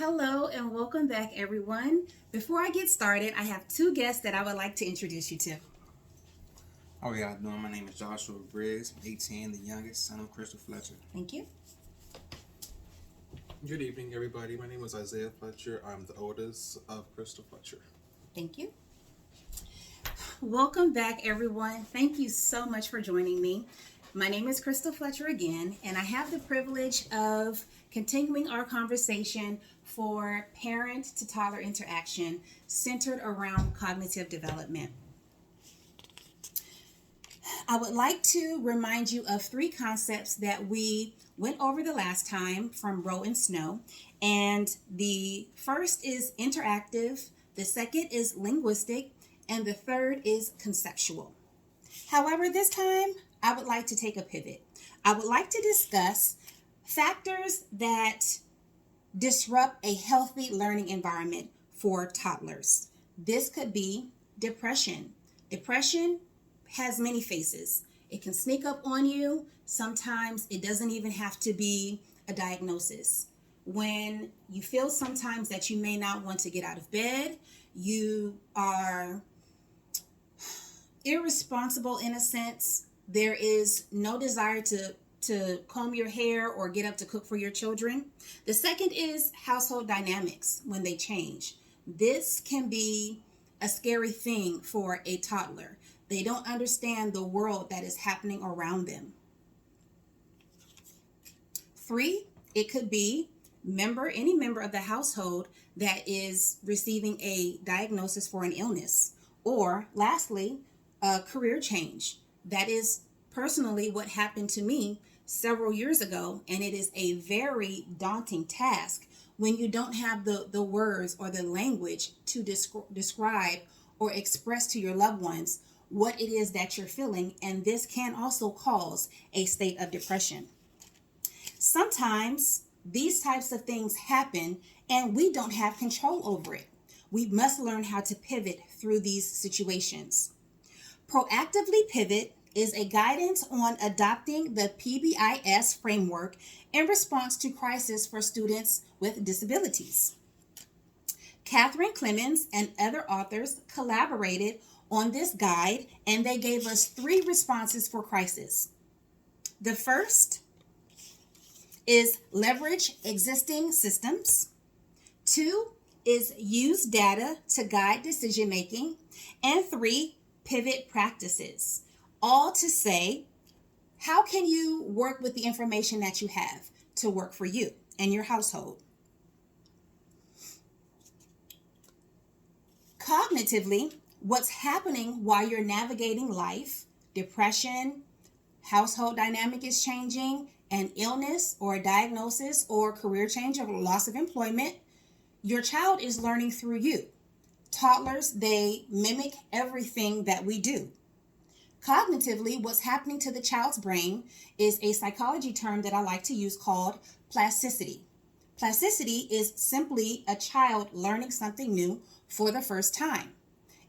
Hello and welcome back, everyone. Before I get started, I have two guests that I would like to introduce you to. How are y'all doing? My name is Joshua Briggs, 18, the youngest son of Crystal Fletcher. Thank you. Good evening, everybody. My name is Isaiah Fletcher. I'm the oldest of Crystal Fletcher. Thank you. Welcome back, everyone. Thank you so much for joining me. My name is Crystal Fletcher again, and I have the privilege of continuing our conversation for parent to toddler interaction centered around cognitive development. I would like to remind you of three concepts that we went over the last time from Roe and Snow. And the first is interactive, the second is linguistic, and the third is conceptual. However, this time I would like to take a pivot. I would like to discuss factors that disrupt a healthy learning environment for toddlers. This could be depression. Depression has many faces. It can sneak up on you. Sometimes it doesn't even have to be a diagnosis. When you feel sometimes that you may not want to get out of bed, you are irresponsible in a sense. There is no desire to comb your hair or get up to cook for your children. The second is household dynamics when they change. This can be a scary thing for a toddler. They don't understand the world that is happening around them. Three, it could be any member of the household that is receiving a diagnosis for an illness. Or lastly, a career change. That is personally what happened to me several years ago, and it is a very daunting task when you don't have the words or the language to describe or express to your loved ones what it is that you're feeling, and this can also cause a state of depression. Sometimes these types of things happen and we don't have control over it. We must learn how to pivot through these situations. Proactively Pivot is a guidance on adopting the PBIS framework in response to crisis for students with disabilities. Catherine Clemens and other authors collaborated on this guide, and they gave us three responses for crisis. The first is leverage existing systems. Two is use data to guide decision making. And three, pivot practices. All to say, how can you work with the information that you have to work for you and your household? Cognitively, what's happening while you're navigating life, depression, household dynamic is changing, an illness or a diagnosis or career change or loss of employment, your child is learning through you. Toddlers, they mimic everything that we do. Cognitively, what's happening to the child's brain is a psychology term that I like to use called plasticity. Plasticity is simply a child learning something new for the first time.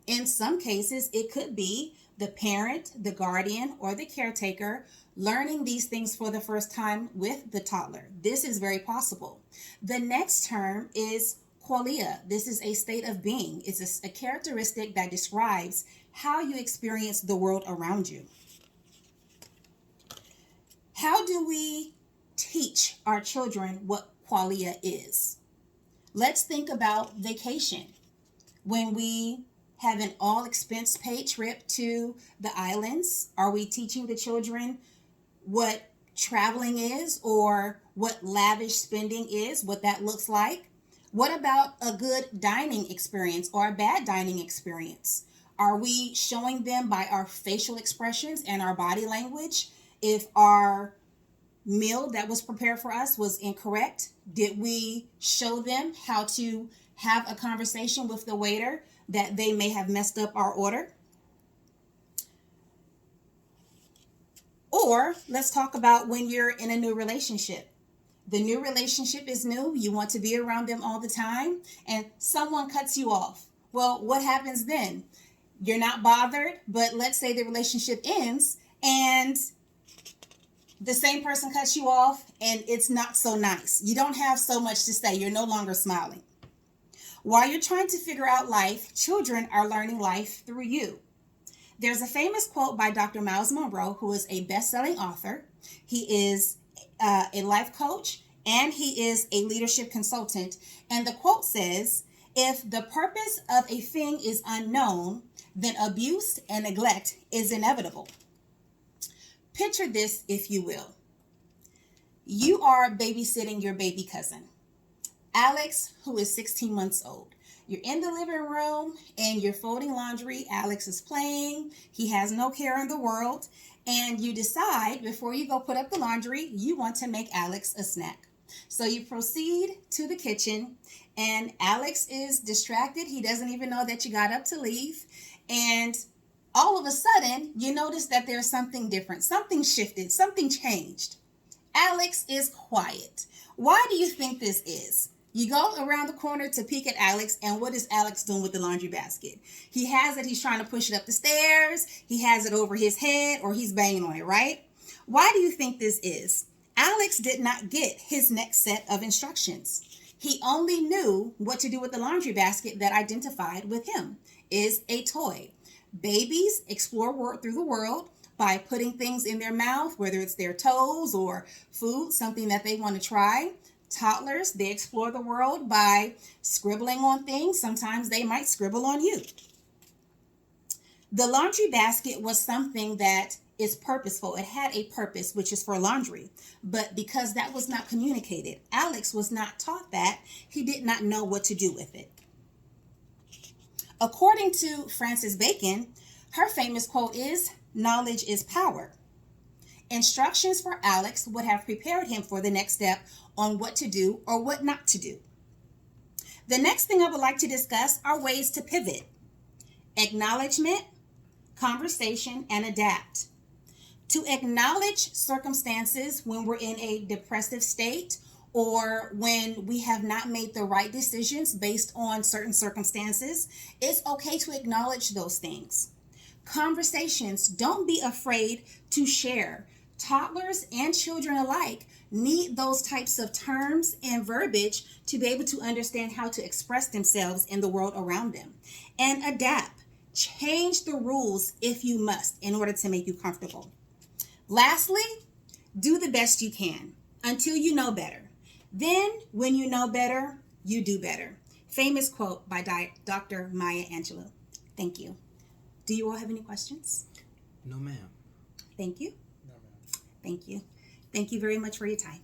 In some cases, it could be the parent, the guardian, or the caretaker learning these things for the first time with the toddler. This is very possible. The next term is qualia. This is a state of being. It's a characteristic that describes how you experience the world around you. How do we teach our children what qualia is? Let's think about vacation. When we have an all-expense paid trip to the islands, are we teaching the children what traveling is or what lavish spending is, what that looks like? What about a good dining experience or a bad dining experience? Are we showing them by our facial expressions and our body language if our meal that was prepared for us was incorrect? Did we show them how to have a conversation with the waiter that they may have messed up our order? Or let's talk about when you're in a new relationship. The new relationship is new. You want to be around them all the time, and someone cuts you off. Well, what happens then? You're not bothered, but let's say the relationship ends and the same person cuts you off and it's not so nice. You don't have so much to say. You're no longer smiling. While you're trying to figure out life, children are learning life through you. There's a famous quote by Dr. Miles Monroe, who is a best-selling author. He is a life coach and he is a leadership consultant. And the quote says, "If the purpose of a thing is unknown, then abuse and neglect is inevitable." Picture this, if you will. You are babysitting your baby cousin, Alex, who is 16 months old. You're in the living room and you're folding laundry. Alex is playing. He has no care in the world. And you decide before you go put up the laundry, you want to make Alex a snack. So you proceed to the kitchen and Alex is distracted. He doesn't even know that you got up to leave. And all of a sudden, you notice that there's something different. Something shifted. Something changed. Alex is quiet. Why do you think this is? You go around the corner to peek at Alex, and what is Alex doing with the laundry basket? He has it. He's trying to push it up the stairs. He has it over his head, or he's banging on it, right? Why do you think this is? Alex did not get his next set of instructions. He only knew what to do with the laundry basket that identified with him, is a toy. Babies explore through the world by putting things in their mouth, whether it's their toes or food, something that they want to try. Toddlers, they explore the world by scribbling on things. Sometimes they might scribble on you. The laundry basket was something that is purposeful. It had a purpose, which is for laundry. But because that was not communicated, Alex was not taught that. He did not know what to do with it. According to Frances Bacon, her famous quote is, "Knowledge is power." Instructions for Alex would have prepared him for the next step on what to do or what not to do. The next thing I would like to discuss are ways to pivot: acknowledgement, conversation, and adapt. To acknowledge circumstances when we're in a depressive state or when we have not made the right decisions based on certain circumstances, it's okay to acknowledge those things. Conversations, don't be afraid to share. Toddlers and children alike need those types of terms and verbiage to be able to understand how to express themselves in the world around them. And adapt. Change the rules if you must in order to make you comfortable. Lastly, do the best you can until you know better. Then, when you know better, you do better. Famous quote by Dr. Maya Angelou. Thank you. Do you all have any questions? No, ma'am. Thank you. No, ma'am. Thank you. Thank you very much for your time.